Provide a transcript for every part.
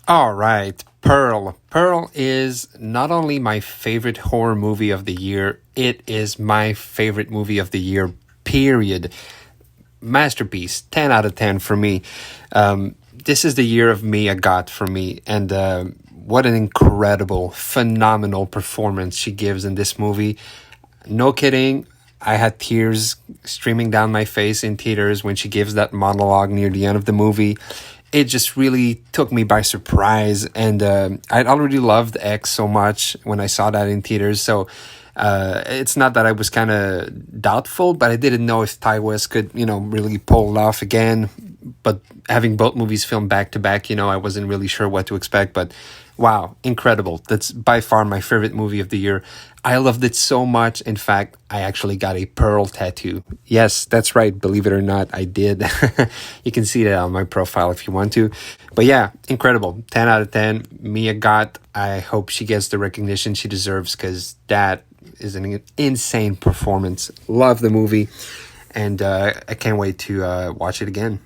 All right, Pearl. Pearl is not only my favorite horror movie of the year, it is my favorite movie of the year, period. Masterpiece, 10 out of 10 for me. This is the year of Mia Goth for me, and what an incredible, phenomenal performance she gives in this movie. No kidding. I had tears streaming down my face in theaters when she gives that monologue near the end of the movie. It just really took me by surprise, and I'd already loved X so much when I saw that in theaters. So it's not that I was kind of doubtful, but I didn't know if Ty West could, really pull it off again. But having both movies filmed back to back, I wasn't really sure what to expect. But wow, incredible. That's by far my favorite movie of the year. I loved it so much. In fact, I actually got a pearl tattoo. Yes, that's right. Believe it or not, I did. You can see that on my profile if you want to. But yeah, incredible. 10 out of 10. Mia Goth, I hope she gets the recognition she deserves because that is an insane performance. Love the movie. And I can't wait to watch it again.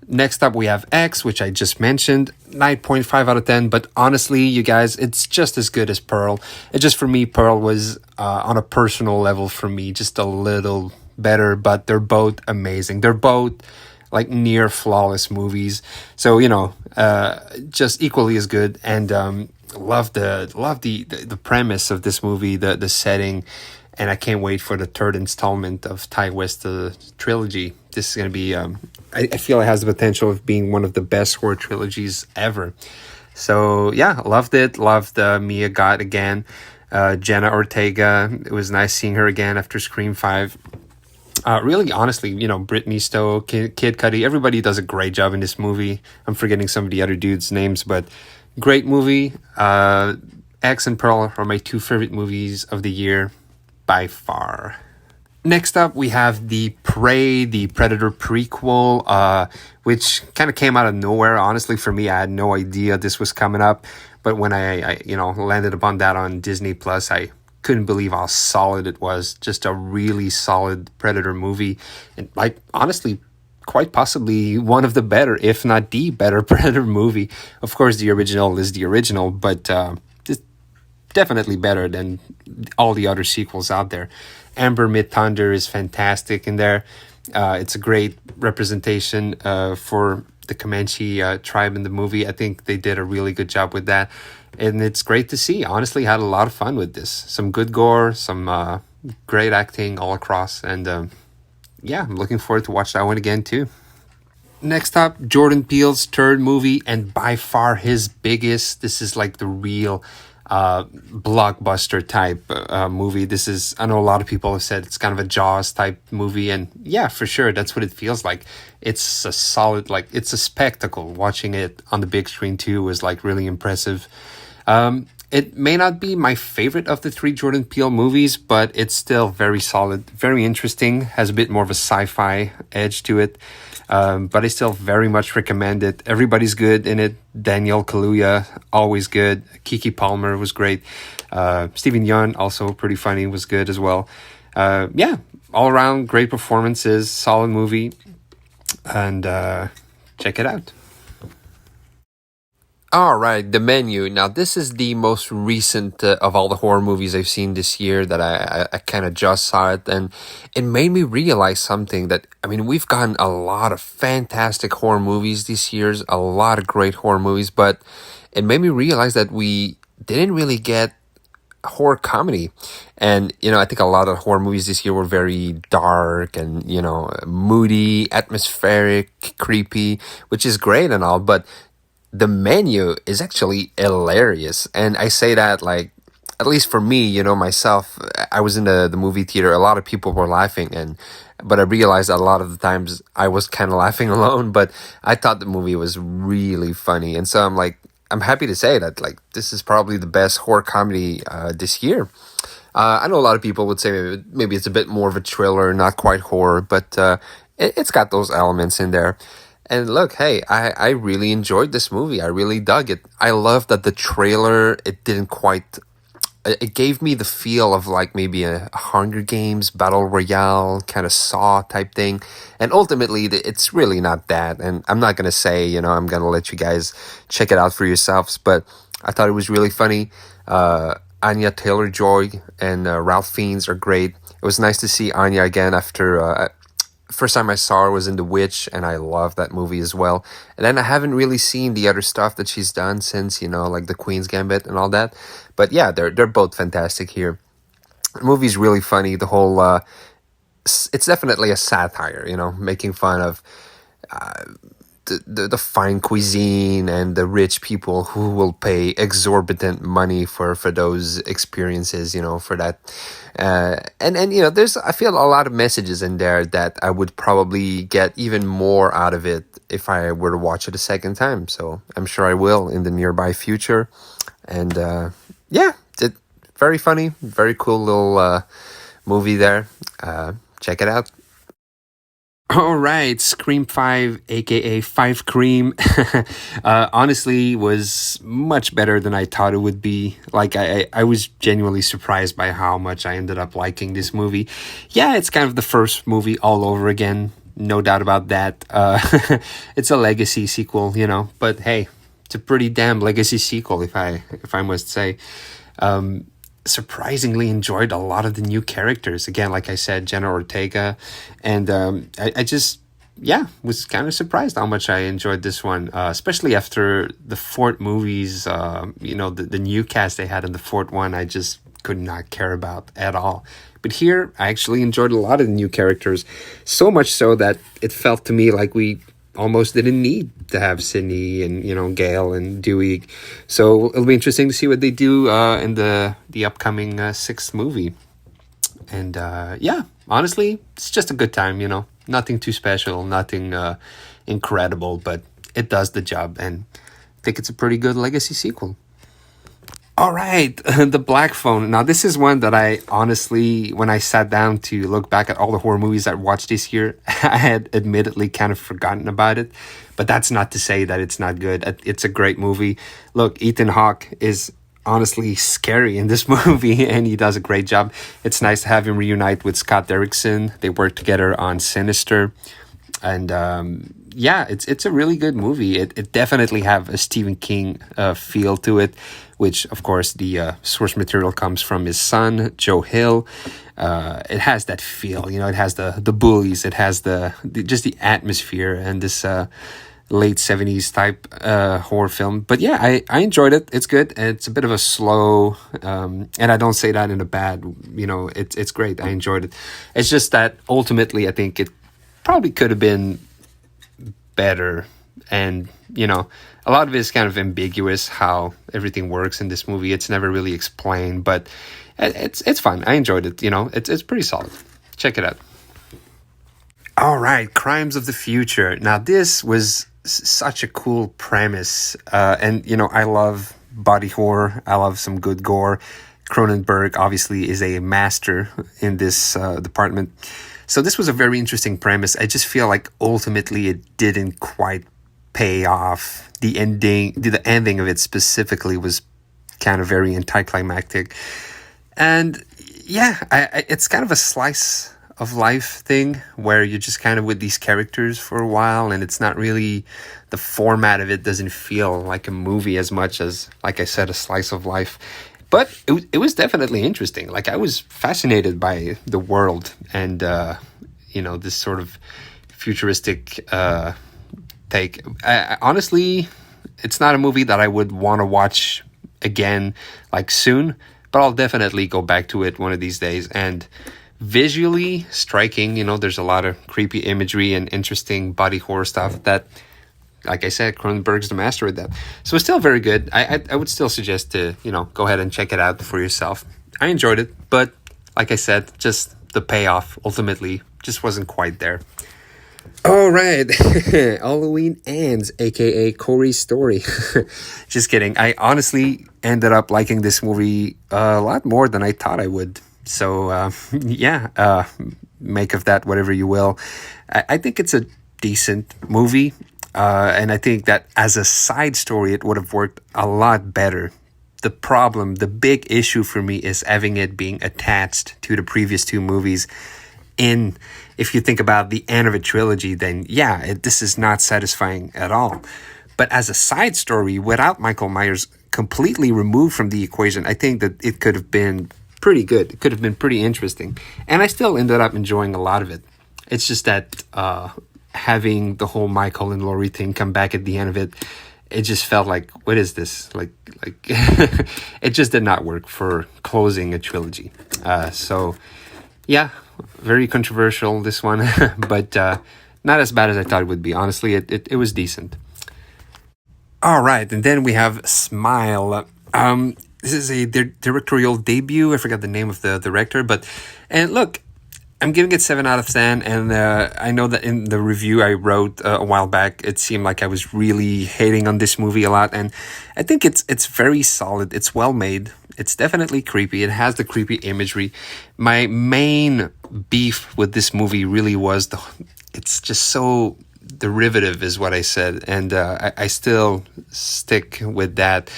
Next up, we have X, which I just mentioned, 9.5 out of 10. But honestly, you guys, it's just as good as Pearl. It just, for me, Pearl was on a personal level for me, just a little better. But they're both amazing. They're both like near flawless movies. So, just equally as good. And love the premise of this movie, the setting. And I can't wait for the third installment of Ty West trilogy. This is going to be, I feel it has the potential of being one of the best horror trilogies ever. So yeah, loved it. Loved Mia Goth again. Jenna Ortega, it was nice seeing her again after Scream 5. Really, honestly, Brittany Stowe, Kid Cudi, everybody does a great job in this movie. I'm forgetting some of the other dudes' names, but great movie. X and Pearl are my two favorite movies of the year by far. Next up, we have the Prey, the Predator prequel, which kind of came out of nowhere. Honestly, for me, I had no idea this was coming up. But when I landed upon that on Disney Plus, I couldn't believe how solid it was. Just a really solid Predator movie. And honestly, quite possibly one of the better, if not the better Predator movie. Of course, the original is the original, but it's definitely better than all the other sequels out there. Amber Midthunder is fantastic in there. It's a great representation for the Comanche tribe in the movie. I think they did a really good job with that. And it's great to see. Honestly, had a lot of fun with this. Some good gore, some great acting all across. And I'm looking forward to watch that one again too. Next up, Jordan Peele's third movie and by far his biggest. This is like the real blockbuster type movie. This is, I know a lot of people have said it's kind of a Jaws type movie, and yeah, for sure, that's what it feels like. It's a solid, it's a spectacle. Watching it on the big screen too was really impressive. It may not be my favorite of the three Jordan Peele movies, but it's still very solid, very interesting, has a bit more of a sci-fi edge to it. But I still very much recommend it. Everybody's good in it. Daniel Kaluuya, always good. Keke Palmer was great. Steven Yeun, also pretty funny, was good as well. All around great performances, solid movie. And check it out. All right, The Menu. Now, this is the most recent of all the horror movies I've seen this year that I kind of just saw it. And it made me realize something that, we've gotten a lot of fantastic horror movies this year, a lot of great horror movies, but it made me realize that we didn't really get horror comedy. And, I think a lot of horror movies this year were very dark and, moody, atmospheric, creepy, which is great and all, but The Menu is actually hilarious. And I say that at least for me, myself, I was in the movie theater. A lot of people were laughing, but I realized that a lot of the times I was kind of laughing alone, but I thought the movie was really funny. And so I'm happy to say that this is probably the best horror comedy this year. I know a lot of people would say maybe it's a bit more of a thriller, not quite horror, but it's got those elements in there. And look, hey, I really enjoyed this movie. I really dug it. I love that the trailer, it didn't quite it gave me the feel of like maybe a Hunger Games battle royale kind of Saw type thing, and ultimately it's really not that. And I'm not gonna say, I'm gonna let you guys check it out for yourselves, but I thought it was really funny. Anya Taylor-Joy and Ralph Fiennes are great. It was nice to see Anya again after first time I saw her was in The Witch, and I love that movie as well. And then I haven't really seen the other stuff that she's done since, like The Queen's Gambit and all that. But yeah, they're both fantastic here. The movie's really funny. The whole it's definitely a satire, making fun of the fine cuisine and the rich people who will pay exorbitant money for those experiences, for that. And there's, I feel, a lot of messages in there that I would probably get even more out of it if I were to watch it a second time. So I'm sure I will in the nearby future. And yeah, very funny, very cool little movie there. Check it out. All right, Scream 5, aka Five Cream, honestly was much better than I thought it would be. Like, I was genuinely surprised by how much I ended up liking this movie. Yeah, it's kind of the first movie all over again, no doubt about that. It's a legacy sequel, but hey, it's a pretty damn legacy sequel, if I must say. Surprisingly enjoyed a lot of the new characters. Again, like I said, Jenna Ortega. And I just, was kind of surprised how much I enjoyed this one, especially after the Fort movies, the new cast they had in the Fort one, I just could not care about at all. But here, I actually enjoyed a lot of the new characters, so much so that it felt to me like we almost didn't need to have Sydney and Gail and Dewey. So it'll be interesting to see what they do in the upcoming sixth movie. And honestly, it's just a good time. Nothing too special, nothing incredible, but it does the job, and I think it's a pretty good legacy sequel. All right, The Black Phone. Now, this is one that I honestly, when I sat down to look back at all the horror movies I watched this year, I had admittedly kind of forgotten about it. But that's not to say that it's not good. It's a great movie. Look, Ethan Hawke is honestly scary in this movie, and he does a great job. It's nice to have him reunite with Scott Derrickson. They worked together on Sinister. And it's a really good movie. It definitely have a Stephen King feel to it, which of course the source material comes from his son Joe Hill. It has that feel, it has the bullies, it has just the atmosphere and this late 70s type horror film. But yeah, I enjoyed it. It's good. It's a bit of a slow, and I don't say that in a bad, it's great. I enjoyed it. It's just that ultimately I think it probably could have been better, and a lot of it is kind of ambiguous how everything works in this movie. It's never really explained, but it's fun. I enjoyed it. It's pretty solid. Check it out. All right, Crimes of the Future. Now, this was such a cool premise, and I love body horror. I love some good gore. Cronenberg obviously is a master in this department. So this was a very interesting premise. I just feel like ultimately it didn't quite pay off. The ending of it specifically was kind of very anticlimactic. And yeah, it's kind of a slice of life thing where you're just kind of with these characters for a while, and it's not really, the format of it doesn't feel like a movie as much as, like I said, a slice of life. But it was definitely interesting. Like, I was fascinated by the world and, this sort of futuristic take. Honestly, it's not a movie that I would want to watch again, like, soon. But I'll definitely go back to it one of these days. And visually striking, there's a lot of creepy imagery and interesting body horror stuff that, like I said, Cronenberg's the master of that. So it's still very good. I would still suggest to, go ahead and check it out for yourself. I enjoyed it, but like I said, just the payoff ultimately just wasn't quite there. All right, Halloween Ends, aka Corey's Story. Just kidding. I honestly ended up liking this movie a lot more than I thought I would. So, make of that whatever you will. I think it's a decent movie. And I think that as a side story, it would have worked a lot better. the problem. The big issue for me is having it being attached to the previous two movies. In If you think about the end of a trilogy, then yeah, this is not satisfying at all. But as a side story, without Michael Myers completely removed from the equation, I think that it could have been pretty good. It could have been pretty interesting. And I still ended up enjoying a lot of it. It's just that having the whole Michael and Laurie thing come back at the end of it, it just felt like, what is this? Like it just did not work for closing a trilogy. So yeah, very controversial, this one, but not as bad as I thought it would be. Honestly, it was decent. All right, and then we have Smile. This is a directorial debut. I forgot the name of the director, and look, I'm giving it 7 out of 10, and I know that in the review I wrote a while back, it seemed like I was really hating on this movie a lot, and I think it's very solid. It's well made. It's definitely creepy. It has the creepy imagery. My main beef with this movie really was it's just so derivative, is what I said, and I still stick with that.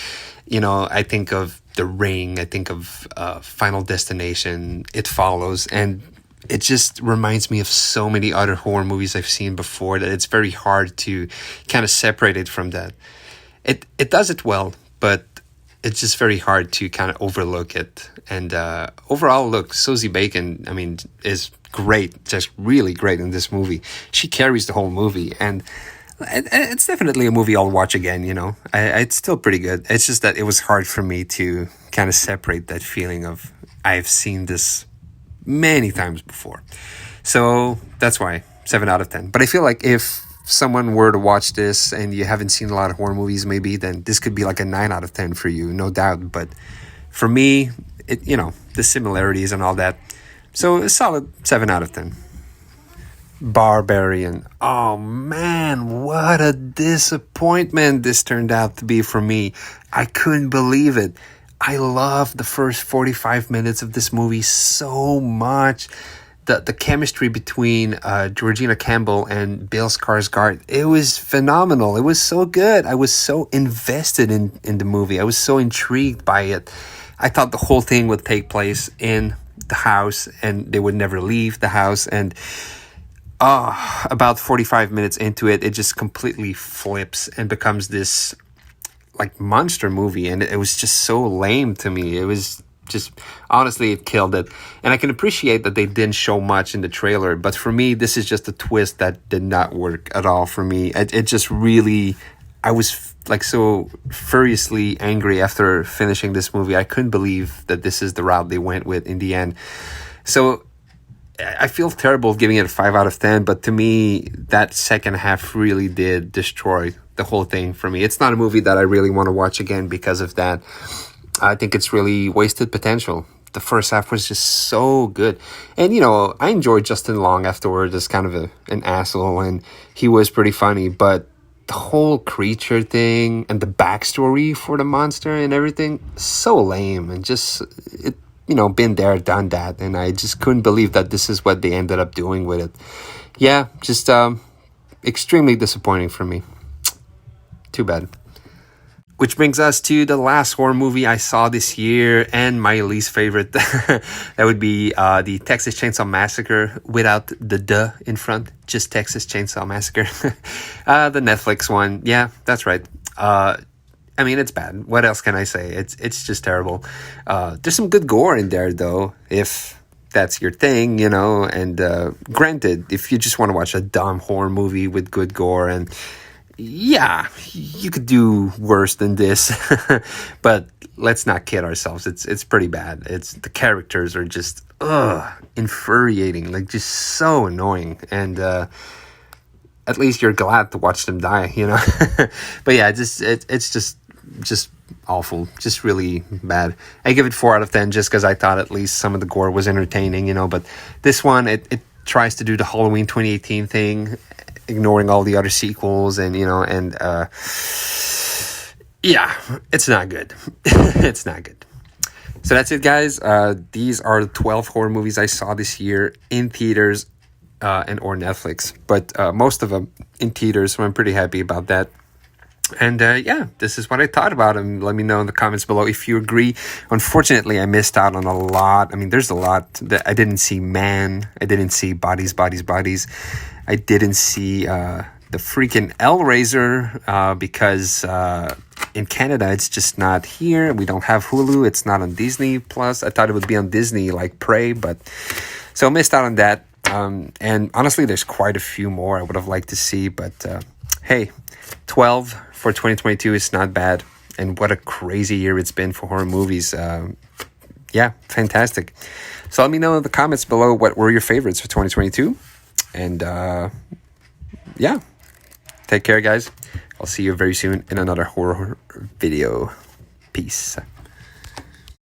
I think of The Ring, I think of Final Destination, It Follows, and it just reminds me of so many other horror movies I've seen before that it's very hard to kind of separate it from that. It does it well, but it's just very hard to kind of overlook it. And overall, look, Susie Bacon, I mean, is great, just really great in this movie. She carries the whole movie, and it's definitely a movie I'll watch again, it's still pretty good. It's just that it was hard for me to kind of separate that feeling of, I've seen this many times before. So that's why 7 out of 10. But I feel like if someone were to watch this and you haven't seen a lot of horror movies, maybe, then this could be like a 9 out of 10 for you, no doubt. But for me, the similarities and all that. So a solid 7 out of 10. Barbarian. Oh man, what a disappointment this turned out to be for me. I couldn't believe it. I love the first 45 minutes of this movie so much. The chemistry between Georgina Campbell and Bill Skarsgård, it was phenomenal. It was so good. I was so invested in the movie. I was so intrigued by it. I thought the whole thing would take place in the house and they would never leave the house. And about 45 minutes into it, it just completely flips and becomes this like monster movie. And it was just so lame to me. It was just, honestly, it killed it. And I can appreciate that they didn't show much in the trailer, but for me, this is just a twist that did not work at all for me. It just really, I was like so furiously angry after finishing this movie. I couldn't believe that this is the route they went with in the end. So I feel terrible giving it a 5 out of 10, but to me, that second half really did destroy the whole thing for me. It's not a movie that I really want to watch again because of that. I think it's really wasted potential. The first half was just so good. And, I enjoyed Justin Long afterwards as kind of an asshole, and he was pretty funny. But the whole creature thing and the backstory for the monster and everything, so lame. And just, been there, done that. And I just couldn't believe that this is what they ended up doing with it. Yeah, just extremely disappointing for me. Too bad. Which brings us to the last horror movie I saw this year and my least favorite. That would be the Texas Chainsaw Massacre without the "duh" in front. Just Texas Chainsaw Massacre. The Netflix one. Yeah, that's right. I mean, it's bad. What else can I say? It's just terrible. There's some good gore in there, though, if that's your thing, And granted, if you just want to watch a dumb horror movie with good gore, and yeah, you could do worse than this. But let's not kid ourselves. It's pretty bad. The characters are just infuriating, like just so annoying. And at least you're glad to watch them die, But yeah, it's just awful, just really bad. I give it 4 out of 10 just because I thought at least some of the gore was entertaining, But this one, it tries to do the Halloween 2018 thing, ignoring all the other sequels, and yeah, it's not good. It's not good. So that's it, guys. These are the 12 horror movies I saw this year in theaters and or Netflix, but most of them in theaters, so I'm pretty happy about that. And yeah, this is what I thought about him. Let me know in the comments below if you agree. Unfortunately, I missed out on a lot. I mean, there's a lot that I didn't see. Man, I didn't see Bodies, Bodies, Bodies. I didn't see the freaking Hellraiser because in Canada it's just not here. We don't have Hulu. It's not on Disney Plus. I thought it would be on Disney like Prey, but so I missed out on that. And honestly, there's quite a few more I would have liked to see, but hey, 12 for 2022 is not bad. And what a crazy year it's been for horror movies. Yeah, fantastic. So let me know in the comments below what were your favorites for 2022. And yeah, take care, guys. I'll see you very soon in another horror video. Peace.